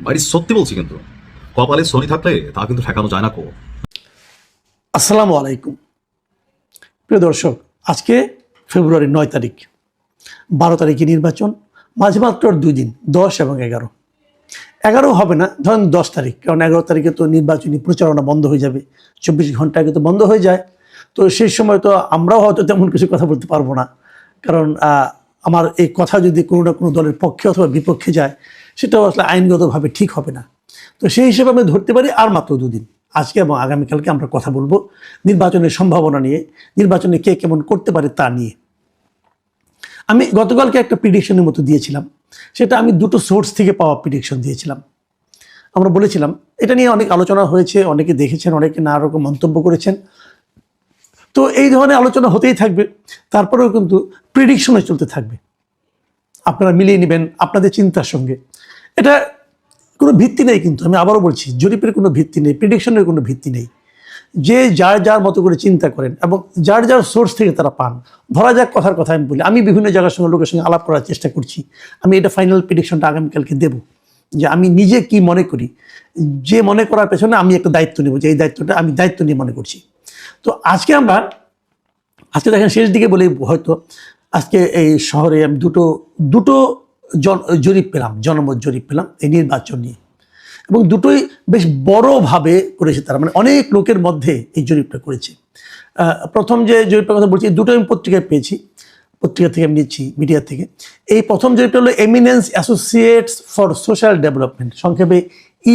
বাড়ি সত্যি বলছি, কিন্তু কপালে শনি থাকলে তা কিন্তু ঠেকানো যায় না কো। আসসালামু আলাইকুম প্রিয় দর্শক, আজকে ফেব্রুয়ারি 9 তারিখ, 12 তারিখে নির্বাচন, মাঝে মাত্র 2 দিন, 10 এবং 11। 11 হবে না, ধরেন 10 তারিখ, কারণ 11 তারিখে তো নির্বাচনী প্রচারণা বন্ধ হয়ে যাবে, 24 ঘন্টা আগে তো বন্ধ হয়ে যায়। তো সেই সময় তো আমরাও হয়তো তেমন কিছু কথা বলতে পারবো না, কারণ আমার এই কথা যদি কোনো না কোনো দলের পক্ষে অথবা বিপক্ষে যায়, সেটাও আসলে আইনগতভাবে ঠিক হবে না। তো সেই হিসেবে আমি ধরতে পারি আর মাত্র 2 দিন, আজকে এবং আগামীকালকে আমরা কথা বলবো নির্বাচনের সম্ভাবনা নিয়ে, নির্বাচনে কে কেমন করতে পারে তা নিয়ে। আমি গতকালকে একটা প্রিডিকশনের মতো দিয়েছিলাম, সেটা আমি দুটো সোর্স থেকে পাওয়া প্রিডিকশন দিয়েছিলাম। আমরা বলেছিলাম, এটা নিয়ে অনেক আলোচনা হয়েছে, অনেকে দেখেছেন, অনেকে নানা রকম মন্তব্য করেছেন। তো এই ধরনের আলোচনা হতেই থাকবে, তারপরেও কিন্তু প্রিডিকশনে চলতে থাকবে। আপনারা মিলিয়ে নেবেন আপনাদের চিন্তার সঙ্গে। এটা কোনো ভিত্তি নেই, কিন্তু আমি আবারও বলছি, জরিপের কোনো ভিত্তি নেই, প্রিডিকশনের কোনো ভিত্তি নেই। যে যার যার মতো করে চিন্তা করেন এবং যার যার সোর্স থেকে তারা পান। ধরা যাক, কথার কথা আমি বলি, আমি বিভিন্ন জায়গার সঙ্গে লোকের সঙ্গে আলাপ করার চেষ্টা করছি। আমি এটা ফাইনাল প্রেডিকশনটা আগামীকালকে দেব, যে আমি নিজে কি মনে করি। যে মনে করার পেছনে আমি একটা দায়িত্ব নেব, যে এই দায়িত্বটা আমি দায়িত্ব নিয়ে মনে করছি। তো আজকে দেখেন, শেষ দিকে বলে হয়তো আজকে এই শহরে আমি দুটো জরিপ পেলাম, জনমত জরিপ পেলাম এই নির্বাচন নিয়ে, এবং দুটোই বেশ বড়ভাবে করেছে তারা, মানে অনেক লোকের মধ্যে এই জরিপটা করেছে। প্রথম যে জরিপটার কথা বলছি, দুটো আমি পত্রিকায় পেয়েছি, পত্রিকা থেকে আমি নিচ্ছি, মিডিয়া থেকে। এই প্রথম জরিপটা হলো eminence associates for social development, সংক্ষেপে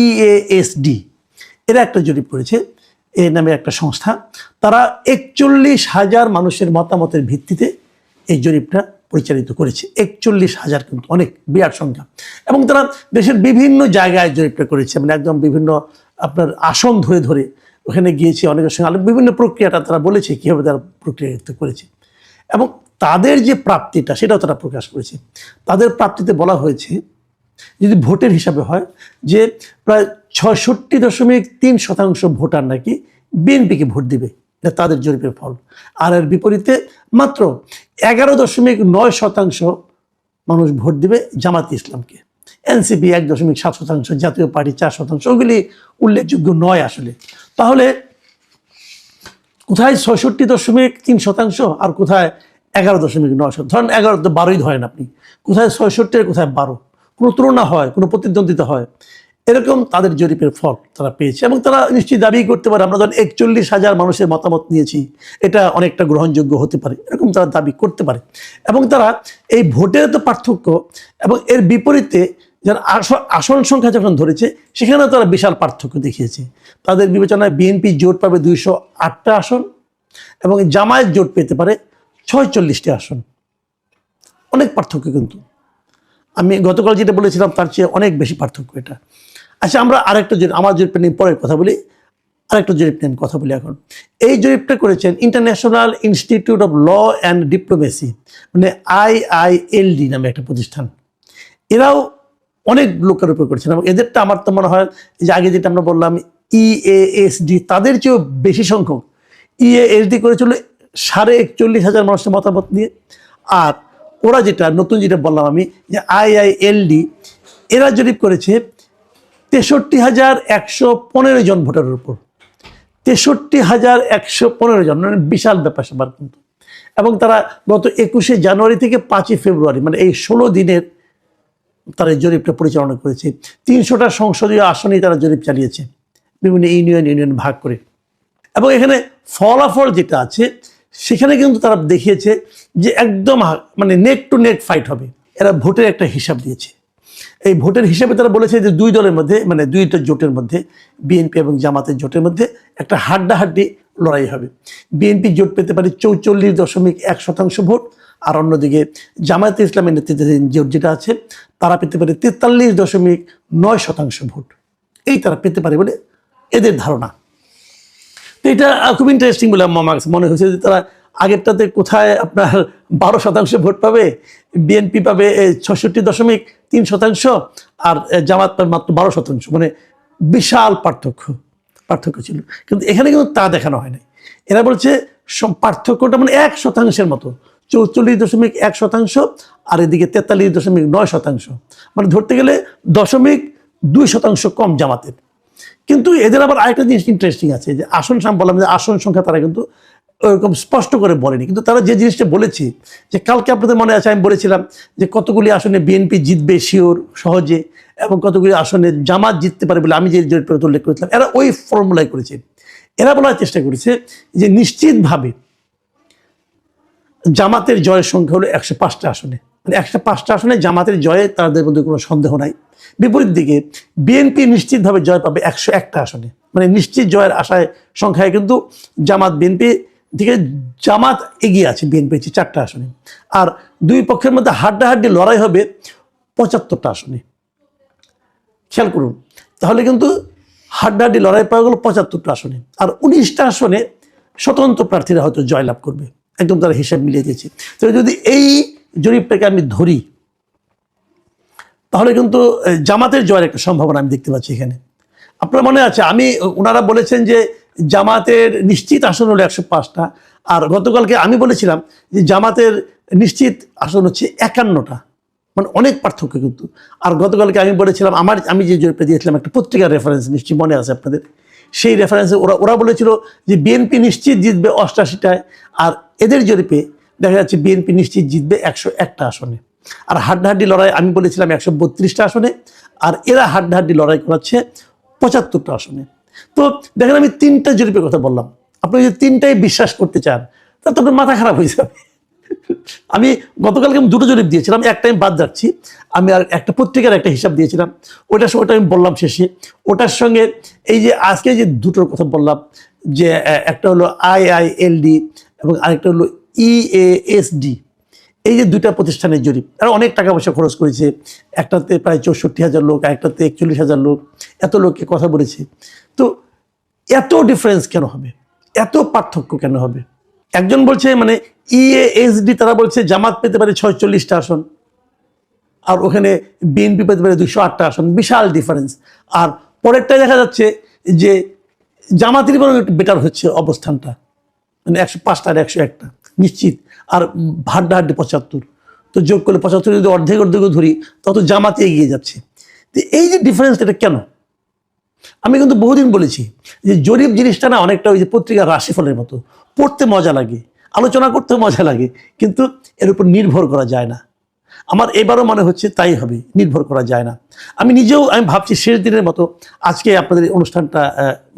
EASD, এরা একটা জরিপ করেছে, এ নামে একটা সংস্থা। তারা 41,000 মানুষের মতামতের ভিত্তিতে এই জরিপটা পরিচালিত করেছে। 41,000 কিন্তু অনেক বিরাট সংখ্যা। এবং তারা দেশের বিভিন্ন জায়গায় জরিপটা করেছে, মানে একদম বিভিন্ন আপনার আসন ধরে ধরে ওখানে গিয়েছে, অনেকের সঙ্গে বিভিন্ন প্রক্রিয়াটা তারা বলেছে কীভাবে তারা প্রক্রিয়ায়িত করেছে, এবং তাদের যে প্রাপ্তিটা সেটাও তারা প্রকাশ করেছে। তাদের প্রাপ্তিতে বলা হয়েছে, যদি ভোটের হিসাবে হয়, যে প্রায় 66.3% ভোটার নাকি বিএনপিকে ভোট দিবে, এটা তাদের জরিপের ফল। আর এর বিপরীতে মাত্র 11.9% মানুষ ভোট দিবে জামাতে ইসলামকে। এনসিপি 1.7%, জাতীয় পার্টি 4%, ওগুলি উল্লেখযোগ্য নয় আসলে। তাহলে কোথায় 66.3% আর কোথায় 11.9? ধরেন 11 তো 12ই ধরেন আপনি, কোথায় 66 আর কোথায় 12, কোনো তুলনা হয়, কোনো প্রতিদ্বন্দ্বিতা হয়, এরকম তাদের জরিপের ফল তারা পেয়েছে। এবং তারা নিশ্চয়ই দাবি করতে পারে, আমরা ধরেন 41,000 মানুষের মতামত নিয়েছি, এটা অনেকটা গ্রহণযোগ্য হতে পারে, এরকম তারা দাবি করতে পারে। এবং তারা এই ভোটের তো পার্থক্য এবং এর বিপরীতে যারা আসন সংখ্যা যখন ধরেছে, সেখানেও তারা বিশাল পার্থক্য দেখিয়েছে। তাদের বিবেচনায় বিএনপি জোট পাবে 208টা আসন এবং জামায়াত জোট পেতে পারে 46টি আসন। অনেক পার্থক্য, কিন্তু আমি গতকাল যেটা বলেছিলাম তার চেয়ে অনেক বেশি পার্থক্য এটা। আচ্ছা, আমরা আরেকটা জরিপ, আমার জরিপটা নিয়ে পরে কথা বলি, আরেকটা জরিপ নিয়ে কথা বলি এখন। এই জরিপটা করেছেন international institute of law and diplomacy, মানে IILD নামে একটা প্রতিষ্ঠান। এরাও অনেক লোকের উপর করেছেন, এবং এদেরটা আমার তো মনে হয় যে আগে যেটা আমরা বললাম EASD, তাদের চেয়েও বেশি সংখ্যক। EASD করেছিল 41,500 মানুষের মতামত নিয়ে, আর ওরা যেটা নতুন যেটা বললাম আমি, যে IILD, এরা জরিপ করেছে 63,115 জন ভোটারের উপর। 63,115 জন, মানে বিশাল ব্যাপার স্যাপার কিন্তু। এবং তারা গত 21শে জানুয়ারি থেকে 5ই ফেব্রুয়ারি, মানে এই 16 দিনের তারা এই জরিপটা পরিচালনা করেছে। 300টা সংসদীয় আসনেই তারা জরিপ চালিয়েছে, বিভিন্ন ইউনিয়ন ভাগ করে। এবং এখানে ফলাফল যেটা আছে, সেখানে কিন্তু তারা দেখিয়েছে যে একদম মানে নেক টু নেক ফাইট হবে। এরা ভোটের একটা হিসাব দিয়েছে। এই ভোটের হিসাবে তারা বলেছে যে দুই দলের মধ্যে, মানে দুইটা জোটের মধ্যে, বিএনপি এবং জামাতের জোটের মধ্যে একটা হাড্ডাহাড্ডি লড়াই হবে। বিএনপি জোট পেতে পারে 44.1% ভোট, আর অন্যদিকে জামায়াতে ইসলামের নেতৃত্বে জোট যেটা আছে, তারা পেতে পারে 43.9% ভোট। এই তারা পেতে পারে বলে এদের ধারণা। তো এটা খুব ইন্টারেস্টিং বলে আমার কাছে মনে হয়েছে, যে তারা আগেরটাতে কোথায় আপনার 12% ভোট পাবে, বিএনপি পাবে 66.3%, আর জামাত পাবে মাত্র 12%, মানে বিশাল পার্থক্য ছিল। কিন্তু এখানে কিন্তু তা দেখানো হয় নাই। এরা বলছে পার্থক্যটা মানে 1%-এর মতো, 44.1%, আর এদিকে 43.9%, মানে ধরতে গেলে 2% কম জামাতের। কিন্তু এদের আবার আরেকটা জিনিস ইন্টারেস্টিং আছে, যে বললাম যে আসন সংখ্যা তারা কিন্তু ওরকম স্পষ্ট করে বলেনি, কিন্তু তারা যে জিনিসটা বলেছে, যে কালকে আপনাদের মনে আছে আমি বলেছিলাম যে কতগুলি আসনে বিএনপি জিতবে শিওর সহজে, এবং কতগুলি আসনে জামাত জিততে পারে বলে আমি যে জরিপটা উল্লেখ করেছিলাম, এরা ওই ফর্মুলায় করেছে। এরা বলার চেষ্টা করেছে যে নিশ্চিতভাবে জামাতের জয়ের সংখ্যা হলো 105টা আসনে, মানে 105টা আসনে জামাতের জয়ে তাদের মধ্যে কোনো সন্দেহ নাই। বিপরীত দিকে বিএনপি নিশ্চিতভাবে জয় পাবে 101টা আসনে, মানে নিশ্চিত জয়ের আশায় সংখ্যায় কিন্তু জামাত বিএনপি দিকে জামাত এগিয়ে আছে বিএনপি 4টা আসনে। আর দুই পক্ষের মধ্যে হাড্ডাহাড্ডি লড়াই হবে 75টা আসনে। খেয়াল করুন, তাহলে কিন্তু হাড্ডাহাড্ডি লড়াই পাওয়া গেল 75টা আসনে, আর 19টা আসনে স্বতন্ত্র প্রার্থীরা হয়তো জয়লাভ করবে, একদম তারা হিসাব মিলিয়ে দিয়েছে। তো যদি এই জরিপটাকে আমি ধরি, তাহলে কিন্তু জামাতের জয়ের একটা সম্ভাবনা আমি দেখতে পাচ্ছি এখানে। আপনার মনে আছে ওনারা বলেছেন যে জামাতের নিশ্চিত আসন হলো 105টা, আর গতকালকে আমি বলেছিলাম যে জামাতের নিশ্চিত আসন হচ্ছে 51টা, মানে অনেক পার্থক্য কিন্তু। আর গতকালকে আমি বলেছিলাম আমি যে জরিপটা দিয়েছিলাম একটা পত্রিকার রেফারেন্স, নিশ্চয়ই মনে আছে আপনাদের, সেই রেফারেন্সে ওরা বলেছিল যে বিএনপি নিশ্চিত জিতবে 88টায়, আর এদের জরিপে দেখা যাচ্ছে বিএনপি নিশ্চিত জিতবে 101টা আসনে। আর হাড্ডাহাড্ডি লড়াই আমি বলেছিলাম 132টা আসনে, আর এরা হাড্ডাহাড্ডি লড়াই করাচ্ছে 75টা আসনে। তো দেখেন, আমি 3টা জরিপের কথা বললাম, আপনি যদি 3টাই বিশ্বাস করতে চান তাহলে তো আপনার মাথা খারাপ হয়ে যাবে। আমি গতকালকে আমি 2টো জরিপ দিয়েছিলাম, একটা আমি বাদ যাচ্ছি, আমি আর একটা পত্রিকার একটা হিসাব দিয়েছিলাম, ওটা আমি বললাম শেষে। ওটার সঙ্গে এই যে আজকে যে 2টোর কথা বললাম, যে একটা হলো IILD এবং আরেকটা হলো EASD, এই যে 2টা প্রতিষ্ঠানের জরিপ, তারা অনেক টাকা পয়সা খরচ করেছে। একটাতে প্রায় 64,000 লোক, একটাতে 41,000 লোক, এত লোককে কথা বলেছে। তো এত ডিফারেন্স কেন হবে, এত পার্থক্য কেন হবে? একজন বলছে মানে EASD, তারা বলছে জামাত পেতে পারে 46টা আসন, আর ওখানে বিএনপি পেতে পারে 208টা আসন, বিশাল ডিফারেন্স। আর পরেরটা দেখা যাচ্ছে যে জামাতের বরং একটু বেটার হচ্ছে অবস্থানটা, মানে 105টা আর 101টা নিশ্চিত, আর হাড্ডাহাড্ডি 75। তো যোগ করলে 75 যদি অর্ধেক ধরি, তত জামাতে এগিয়ে যাচ্ছে। তো এই যে ডিফারেন্স, এটা কেন? আমি কিন্তু বহুদিন বলেছি যে জরিপ জিনিসটা না অনেকটা ওই যে পত্রিকার রাশিফলের মতো, পড়তে মজা লাগে, আলোচনা করতে মজা লাগে, কিন্তু এর উপর নির্ভর করা যায় না। আমার এবারও মনে হচ্ছে তাই হবে, নির্ভর করা যায় না। আমি ভাবছি শেষ দিনের মতো আজকে আপনাদের এই অনুষ্ঠানটা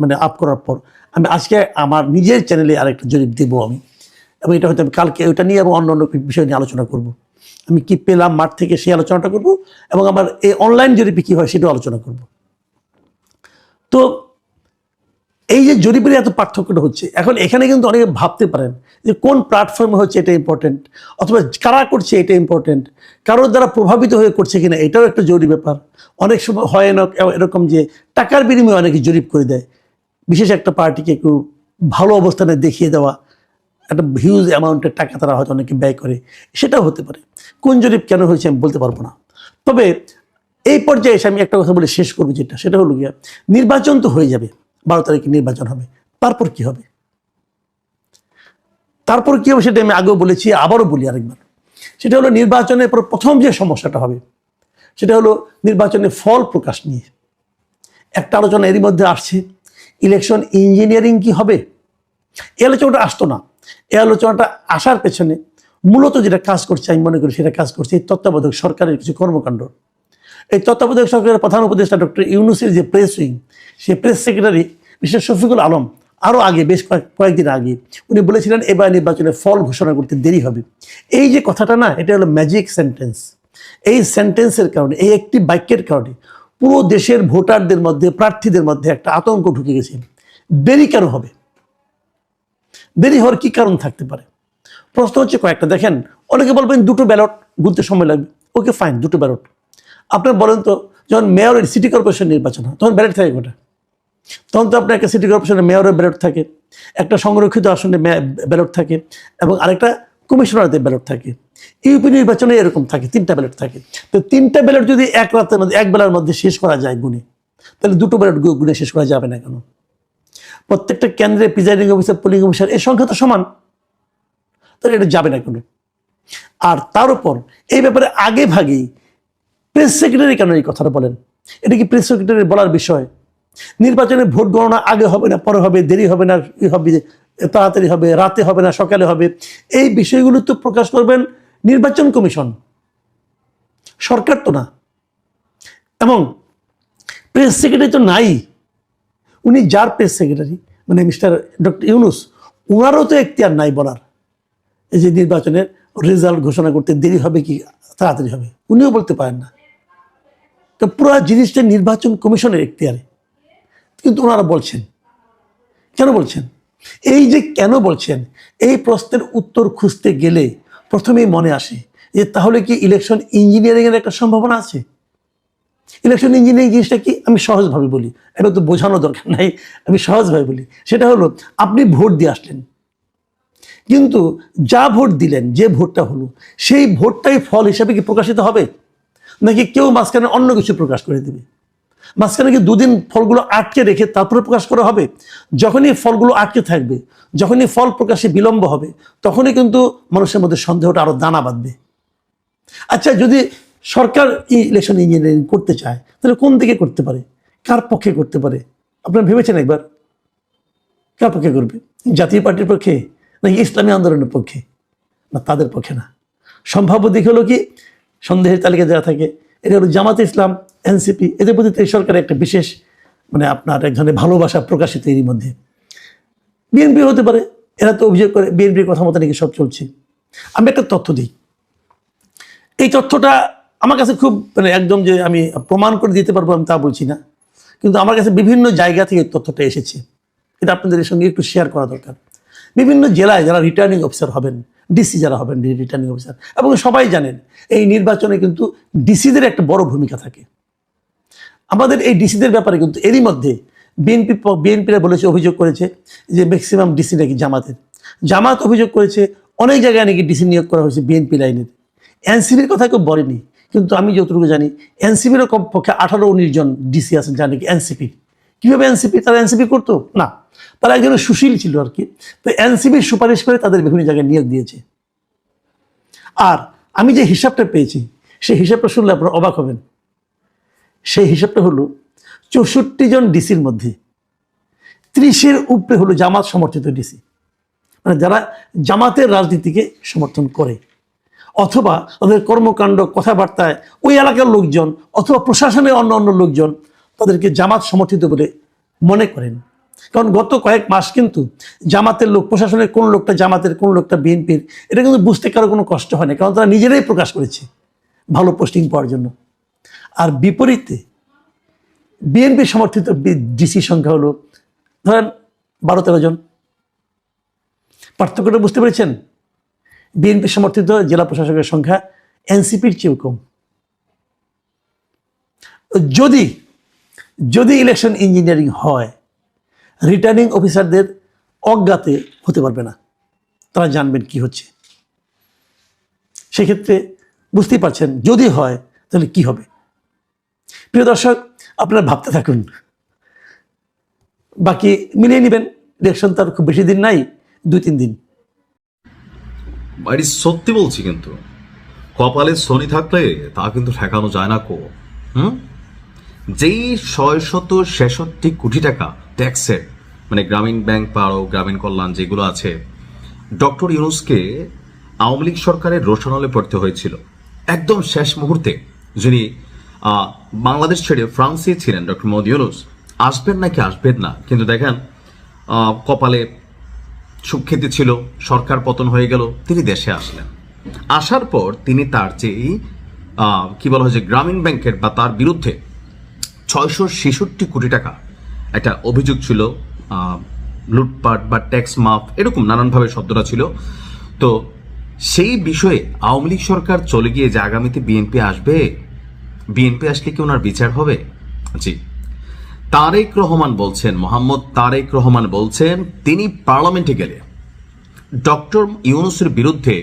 মানে আপ করার পর আমি আজকে আমার নিজের চ্যানেলে আরেকটা জরিপ দেবো আমি, এবং এটা হয়তো আমি কালকে ওইটা নিয়ে এবং অন্য বিষয় নিয়ে আলোচনা করব। আমি কি পেলাম মাঠ থেকে সেই আলোচনাটা করব, এবং আমার এই অনলাইন জরিপে কী হয় সেটাও আলোচনা করব। তো এই যে জরিপের এত পার্থক্যটা হচ্ছে, এখন এখানে কিন্তু অনেকে ভাবতে পারেন যে কোন প্ল্যাটফর্মে হচ্ছে এটা ইম্পর্টেন্ট, অথবা কারা করছে এটা ইম্পর্টেন্ট, কারোর দ্বারা প্রভাবিত হয়ে করছে কিনা এটাও একটা জরুরি ব্যাপার। অনেক সময় হয় না এরকম যে টাকার বিনিময়ে অনেকে জরিপ করে দেয়, বিশেষ একটা পার্টিকে একটু ভালো অবস্থানে দেখিয়ে দেওয়া, একটা হিউজ অ্যামাউন্টের টাকা তারা হয়তো অনেকে ব্যয় করে, সেটাও হতে পারে। কোন জরিপ কেন হয়েছে আমি বলতে পারবো না। তবে এই পর্যায়ে এসে আমি একটা কথা বলে শেষ করবো, সেটা হলো গিয়া নির্বাচন তো হয়ে যাবে, 12 তারিখে নির্বাচন হবে, তারপর কি হবে? সেটা আমি আগেও বলেছি, আবারও বলি আরেকবার। সেটা হলো নির্বাচনের পর প্রথম যে সমস্যাটা হবে সেটা হলো নির্বাচনের ফল প্রকাশ নিয়ে একটা আলোচনা এরই মধ্যে আসছে। ইলেকশন ইঞ্জিনিয়ারিং কি হবে? এই আলোচনাটা আসতো না। এই আলোচনাটা আসার পেছনে মূলত যেটা কাজ করছে আমি মনে করি, সেটা কাজ করছে এই তত্ত্বাবধায়ক সরকারের কিছু কর্মকাণ্ড। এই তত্ত্বাবধায়ক সরকারের প্রধান উপদেষ্টা ডক্টর ইউনূসের যে প্রেস উইং, সেই press secretary mister Shafiqul Alam আরও আগে, বেশ কয়েকদিন আগে উনি বলেছিলেন এবার নির্বাচনের ফল ঘোষণা করতে দেরি হবে। এই যে কথাটা না, এটা হলো ম্যাজিক সেন্টেন্স। এই সেন্টেন্সের কারণে, এই একটি বাক্যের কারণে পুরো দেশের ভোটারদের মধ্যে, প্রার্থীদের মধ্যে একটা আতঙ্ক ঢুকে গেছে। দেরি কেন হবে? দেরি হওয়ার কি কারণ থাকতে পারে? প্রশ্ন হচ্ছে কয়েকটা। দেখেন, অনেকে বলবেন 2টো ব্যালট গুনতে সময় লাগবে। ওকে ফাইন, 2টো ব্যালট। আপনার বলেন তো, যখন মেয়রের সিটি কর্পোরেশন নির্বাচন হয় তখন ব্যালট থাকে কোটা? তখন তো আপনার একটা সিটি কর্পোরেশনের মেয়রের ব্যালট থাকে, একটা সংরক্ষিত আসনে ব্যালট থাকে, এবং আরেকটা কমিশনারদের ব্যালট থাকে। ইউপি নির্বাচনে এরকম থাকে, 3টা ব্যালট থাকে। তো 3টা ব্যালট যদি এক রাতের মধ্যে, এক বেলার মধ্যে শেষ করা যায় গুনে, তাহলে 2টো ব্যালট গুনে শেষ করা যাবে না কেন? প্রত্যেকটা কেন্দ্রে প্রিজাইডিং অফিসার, পোলিং অফিসার এর সংখ্যা তো সমান, তাহলে এটা যাবে না কেন? আর তার উপর এই ব্যাপারে আগে ভাগেই প্রেস সেক্রেটারি কেন এই কথাটা বলেন? এটা কি প্রেস সেক্রেটারির বলার বিষয়? নির্বাচনে ভোট গণনা আগে হবে না পরে হবে, দেরি হবে না হবে, তাড়াতাড়ি হবে, রাতে হবে না সকালে হবে, এই বিষয়গুলো তো প্রকাশ করবেন নির্বাচন কমিশন, সরকার তো না। এবং প্রেস সেক্রেটারি তো নাই, উনি যার প্রেস সেক্রেটারি মানে মিস্টার ডক্টর ইউনুস, ওনারও তো এখতিয়ার নাই বলার এই যে নির্বাচনের রেজাল্ট ঘোষণা করতে দেরি হবে কি তাড়াতাড়ি হবে, উনিও বলতে পারেন না। তো পুরো জিনিসটা নির্বাচন কমিশনের এখতিয়ারে, কিন্তু ওনারা বলছেন। কেন বলছেন? এই যে কেন বলছেন, এই প্রশ্নের উত্তর খুঁজতে গেলে প্রথমেই মনে আসে যে তাহলে কি ইলেকশন ইঞ্জিনিয়ারিং এর একটা সম্ভাবনা আছে? ইলেকশন ইঞ্জিনিয়ারিং জিনিসটা কি আমি সহজভাবে বলি, এটা তো বোঝানো দরকার নাই, আমি সহজভাবে বলি। সেটা হলো আপনি ভোট দিয়ে আসলেন, কিন্তু যা ভোট দিলেন, যে ভোটটা হলো, সেই ভোটটাই ফল হিসাবে কি প্রকাশিত হবে, নাকি কেউ মাঝখানে অন্য কিছু প্রকাশ করে দেবে? মাঝখানে কি দুদিন ফলগুলো আটকে রেখে তারপরে প্রকাশ করা হবে? যখনই ফলগুলো আটকে থাকবে, যখনই ফল প্রকাশে বিলম্ব হবে, তখনই কিন্তু মানুষের মধ্যে সন্দেহটা আরো দানা বাঁধবে। আচ্ছা, যদি সরকার ইলেকশন ইঞ্জিনিয়ারিং করতে চায়, তাহলে কোন দিকে করতে পারে, কার পক্ষে করতে পারে? আপনারা ভেবেছেন একবার? কার পক্ষে করবে? জাতীয় পার্টির পক্ষে, নাকি ইসলামী আন্দোলনের পক্ষে? না, তাদের পক্ষে না। সম্ভাব্য দিক হলো কি, সন্দেহের তালিকা যারা থাকে, এটা হলো জামাতে ইসলাম, এনসিপি, এদের প্রতি এই সরকারের একটা বিশেষ মানে আপনার এক ধরনের ভালোবাসা প্রকাশিত এরই মধ্যে। বিএনপি হতে পারে, এরা তো অভিযোগ করে বিএনপির কথা মতো নাকি সব চলছে। আমি একটা তথ্য দিই, এই তথ্যটা আমার কাছে খুব মানে একদম যে আমি প্রমাণ করে দিতে পারবো আমি তা বলছি না, কিন্তু আমার কাছে বিভিন্ন জায়গা থেকে তথ্যটা এসেছে, এটা আপনাদের সঙ্গে একটু শেয়ার করা দরকার। বিভিন্ন জেলায় যারা রিটার্নিং অফিসার হবেন, ডিসি যারা হবেন রিটার্নিং অফিসার, এবং সবাই জানেন এই নির্বাচনে কিন্তু ডিসিদের একটা বড় ভূমিকা থাকে। আমাদের এই ডিসিদের ব্যাপারে কিন্তু এরই মধ্যে বিএনপিরা বলেছে, অভিযোগ করেছে যে ম্যাক্সিমাম ডিসি নাকি জামাতের। জামাত অভিযোগ করেছে অনেক জায়গায় নাকি ডিসি নিয়োগ করা হয়েছে বিএনপি লাইনের। এনসিপির কথা কেউ বলেনি, কিন্তু আমি যতটুকু জানি এনসিপিরও কমপক্ষে 18-19 জন ডিসি আছেন যা নাকি এনসিপি। কীভাবে এনসিপি? তারা এনসিপি করতো না, তারা একজন সুশীল ছিল আর কি, তো এনসিপির সুপারিশ করে তাদের বিভিন্ন জায়গায় নিয়োগ দিয়েছে। আর আমি যে হিসাবটা পেয়েছি, সেই হিসাবটা শুনলে আপনারা অবাক হবেন। সেই হিসাবটা হলো 64 জন ডিসির মধ্যে 30-এর উপরে হলো জামাত সমর্থিত ডিসি, মানে যারা জামাতের রাজনীতিকে সমর্থন করে, অথবা তাদের কর্মকাণ্ড কথাবার্তায় ওই এলাকার লোকজন অথবা প্রশাসনের অন্য অন্য লোকজন তাদেরকে জামাত সমর্থিত বলে মনে করেন। কারণ গত কয়েক মাস কিন্তু জামাতের লোক, প্রশাসনের কোন লোকটা জামাতের, কোন লোকটা বিএনপির, এটা কিন্তু বুঝতে কারো কোনো কষ্ট হয় না, কারণ তারা নিজেরাই প্রকাশ করেছে ভালো পোস্টিং পাওয়ার জন্য। আর বিপরীতে বিএনপি সমর্থিত ডিসি সংখ্যা হলো ধরেন 12-13 জন। পার্থক্যটা বুঝতে পেরেছেন? বিএনপি সমর্থিত জেলা প্রশাসকের সংখ্যা এনসিপির চেয়েও কম। যদি যদি ইলেকশন ইঞ্জিনিয়ারিং হয়, রিটার্নিং অফিসারদের অজ্ঞাতে হতে পারবে না, তারা জানবেন কি হচ্ছে। সেক্ষেত্রে বুঝতেই পারছেন যদি হয় তাহলে কি হবে। প্রিয় দর্শক, আপনারা ভাবতে থাকুন, বাকি মিলিয়ে নেবেন। ইলেকশন তার খুব বেশি দিন নাই, 2-3 দিন। বাড়ি সত্যি বলছি, কিন্তু কপালে শনি থাকলে তা কিন্তু ঠেকানো যায় না কো। যেই 666 কোটি টাকা ট্যাক্সের মানে গ্রামীণ ব্যাংক পারো, গ্রামীণ কল্যাণ যেগুলো আছে, ডক্টর ইউনুসকে আওয়ামী লীগ সরকারের রোশনালে পড়তে হয়েছিল একদম শেষ মুহূর্তে। যিনি বাংলাদেশ ছেড়ে ফ্রান্সে ছিলেন, ডক্টর মোহাম্মদ ইউনুস আসবেন নাকি আসবেন না, কিন্তু দেখেন কপালে সুখ্যাতি ছিল, সরকার পতন হয়ে গেল, তিনি দেশে আসলেন। আসার পর তিনি তার যেই কি বলা হয় যে গ্রামীণ ব্যাংকের বা তার বিরুদ্ধে 666 কোটি টাকা একটা অভিযোগ ছিল, লুটপাট বা ট্যাক্স মাফ এরকম নানানভাবে শব্দটা ছিল। তো সেই বিষয়ে আওয়ামী লীগ সরকার চলে গিয়ে যে আগামীতে বিএনপি আসবে, বিএনপি আসলে কি ওনার বিচার হবে? জি, তারেক রহমান বলছেন, মোহাম্মদ তারেক রহমান বলছেন তিনি পার্লামেন্টে গেলে ডক্টর ইউনুসের বিরুদ্ধে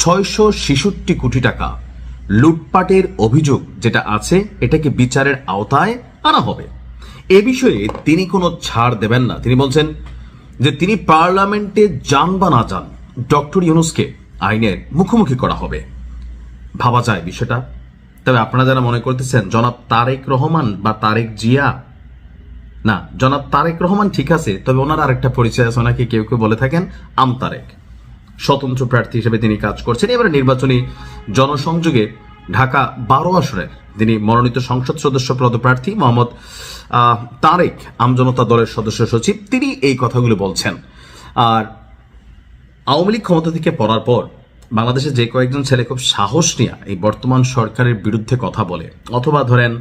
666 কোটি টাকা লুটপাটের অভিযোগ যেটা আছে এটাকে বিচারের আওতায় আনা হবে। এ বিষয়ে তিনি কোনো ছাড় দেবেন না। তিনি বলছেন যে তিনি পার্লামেন্টে যান বা না যান, ডক্টর ইউনুসকে আইনের মুখোমুখি করা হবে। ভাবা যায় বিষয়টা? তবে আপনারা যারা মনে করতেছেন জনাব তারেক রহমান বা তারেক জিয়া, না, জনাব তারেক রহমান ঠিক আছে, তবে ওনার আরেকটা পরিচয় আছে, ওনাকে কেউ কেউ বলে থাকেন আম তারেক। স্বতন্ত্র প্রার্থী হিসেবে তিনি কাজ করছেন। এবারে নির্বাচনী জনসংযোগে ঢাকা 12 আসনের তিনি মনোনীত সংসদ সদস্য পদপ্রার্থী মোহাম্মদ তারেক আমজনতা দলের সদস্য সচিব, তিনি এই কথাগুলো বলছেন। আর আওয়ামী লীগ ক্ষমতা থেকে পড়ার পর বাংলাদেশে যে কয়েকজন ছেলে খুব সাহস নিয়ে এই বর্তমান সরকারের বিরুদ্ধে কথা বলে, অথবা ধরেন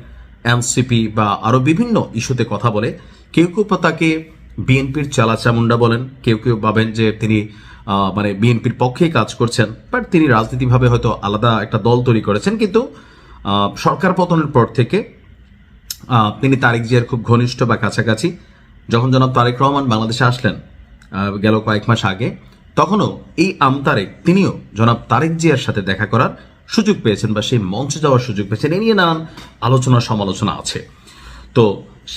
এনসিপি বা আরো বিভিন্ন ইস্যুতে কথা বলে, কেউ কেউ তাকে বিএনপির চালাচামুন্ডা বলেন, কেউ কেউ ভাবেন যে তিনি মানে বিএনপির পক্ষেই কাজ করছেন, বাট তিনি রাজনীতিভাবে হয়তো আলাদা একটা দল তৈরি করেছেন। কিন্তু সরকার পতনের পর থেকে তিনি তারেক জিয়ার খুব ঘনিষ্ঠ বা কাছাকাছি। যখন জনাব তারেক রহমান বাংলাদেশে আসলেন গেল কয়েক মাস আগে, তখনও এই তারেক তিনিও জনাব তারেক জিয়ার সাথে দেখা করার সুযোগ পেয়েছেন বা সেই মঞ্চে যাওয়ার সুযোগ পেয়েছেন। এ নিয়ে নানান আলোচনা সমালোচনা আছে। তো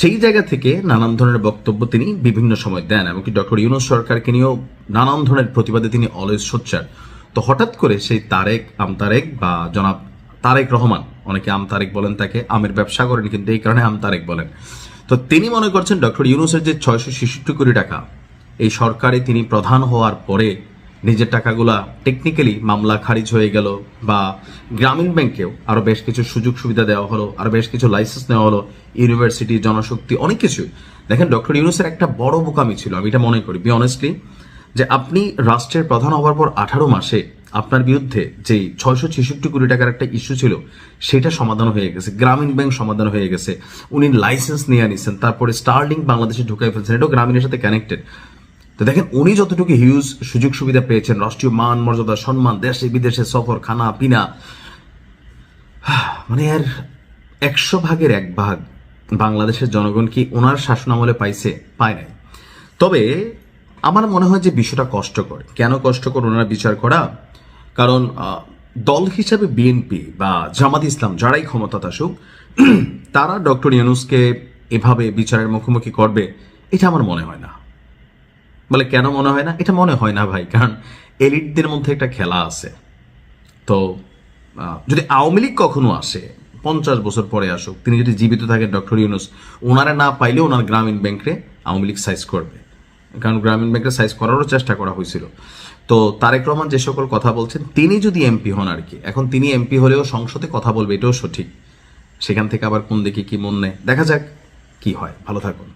সেই জায়গা থেকে নানান ধরনের বক্তব্য তিনি বিভিন্ন সময় দেন, এমনকি ডক্টর ইউনূস সরকারকে নিয়েও নানান ধরনের প্রতিবাদে তিনি অলওয়েজ সোচ্চার। তো হঠাৎ করে সেই তারেক বা জনাব তারেক রহমান, অনেকে তারেক বলেন, তাকে আমের ব্যবসা করেন কিন্তু এই কারণে তারেক বলেন। তো তিনি মনে করছেন ডক্টর ইউনূসের যে 666 কোটি টাকা, এই সরকারে তিনি প্রধান হওয়ার পরে নিজের টাকাগুলা টেকনিক্যালি মামলা খারিজ হয়ে গেল, বা গ্রামীণ ব্যাংকেও আরো বেশ কিছু সুযোগ সুবিধা দেওয়া হলো, আরো বেশ কিছু লাইসেন্স নেওয়া হলো, ইউনিভার্সিটি, জনশক্তি, অনেক কিছু। দেখেন, ডক্টর ইউনূসের একটা বড় বোকামি ছিল, আমি এটা মনে করি বি অনেস্টলি, যে আপনি রাষ্ট্রের প্রধান হওয়ার পর 18 মাসে আপনার বিরুদ্ধে যেই 666 কোটি টাকার একটা ইস্যু ছিল সেটা সমাধান হয়ে গেছে, গ্রামীণ ব্যাংক সমাধান হয়ে গেছে, উনি লাইসেন্স নিয়ে নিছেন, তারপরে স্টারলিংক বাংলাদেশে ঢুকাই ফেলছেন, এটাও গ্রামীণের সাথে কানেক্টেড। তো দেখেন, উনি যতটুকু হিউজ সুযোগ সুবিধা পেয়েছেন, রাষ্ট্রীয় মান মর্যাদা সম্মান, দেশে বিদেশে সফর, খানা পিনা, মানে আর 100 ভাগের 1 ভাগ বাংলাদেশের জনগণ কি ওনার শাসনামলে পাইছে? পায় নাই। তবে আমার মনে হয় যে বিষয়টা কষ্টকর। কেন কষ্টকর ওনারা বিচার করা? কারণ দল হিসাবে বিএনপি বা জামাত ইসলাম যারাই ক্ষমতা আসুক, তারা ডক্টর ইউনূসকে এভাবে বিচারের মুখোমুখি করবে এটা আমার মনে হয় না। বলে কেন মনে হয় না? এটা মনে হয় না ভাই, কারণ এলিটদের মধ্যে একটা খেলা আছে। তো যদি আওয়ামী লীগ কখনো আসে, 50 বছর পরে আসুক, তিনি যদি জীবিত থাকেন ডক্টর ইউনূস, ওনারা না পাইলে ওনার গ্রামীণ ব্যাংকে আওয়ামী লীগ সাইজ করবে, কারণ গ্রামীণ ব্যাংকের সাইজ করারও চেষ্টা করা হয়েছিল। তো তারেক রহমান যে সকল কথা বলছেন, তিনি যদি এমপি হন আর কি, এখন তিনি এমপি হলেও সংসদে কথা বলবে, এটাও সঠিক। সেখান থেকে আবার কোন দিকে কি মন নেয় দেখা যাক কি হয়। ভালো থাকুন।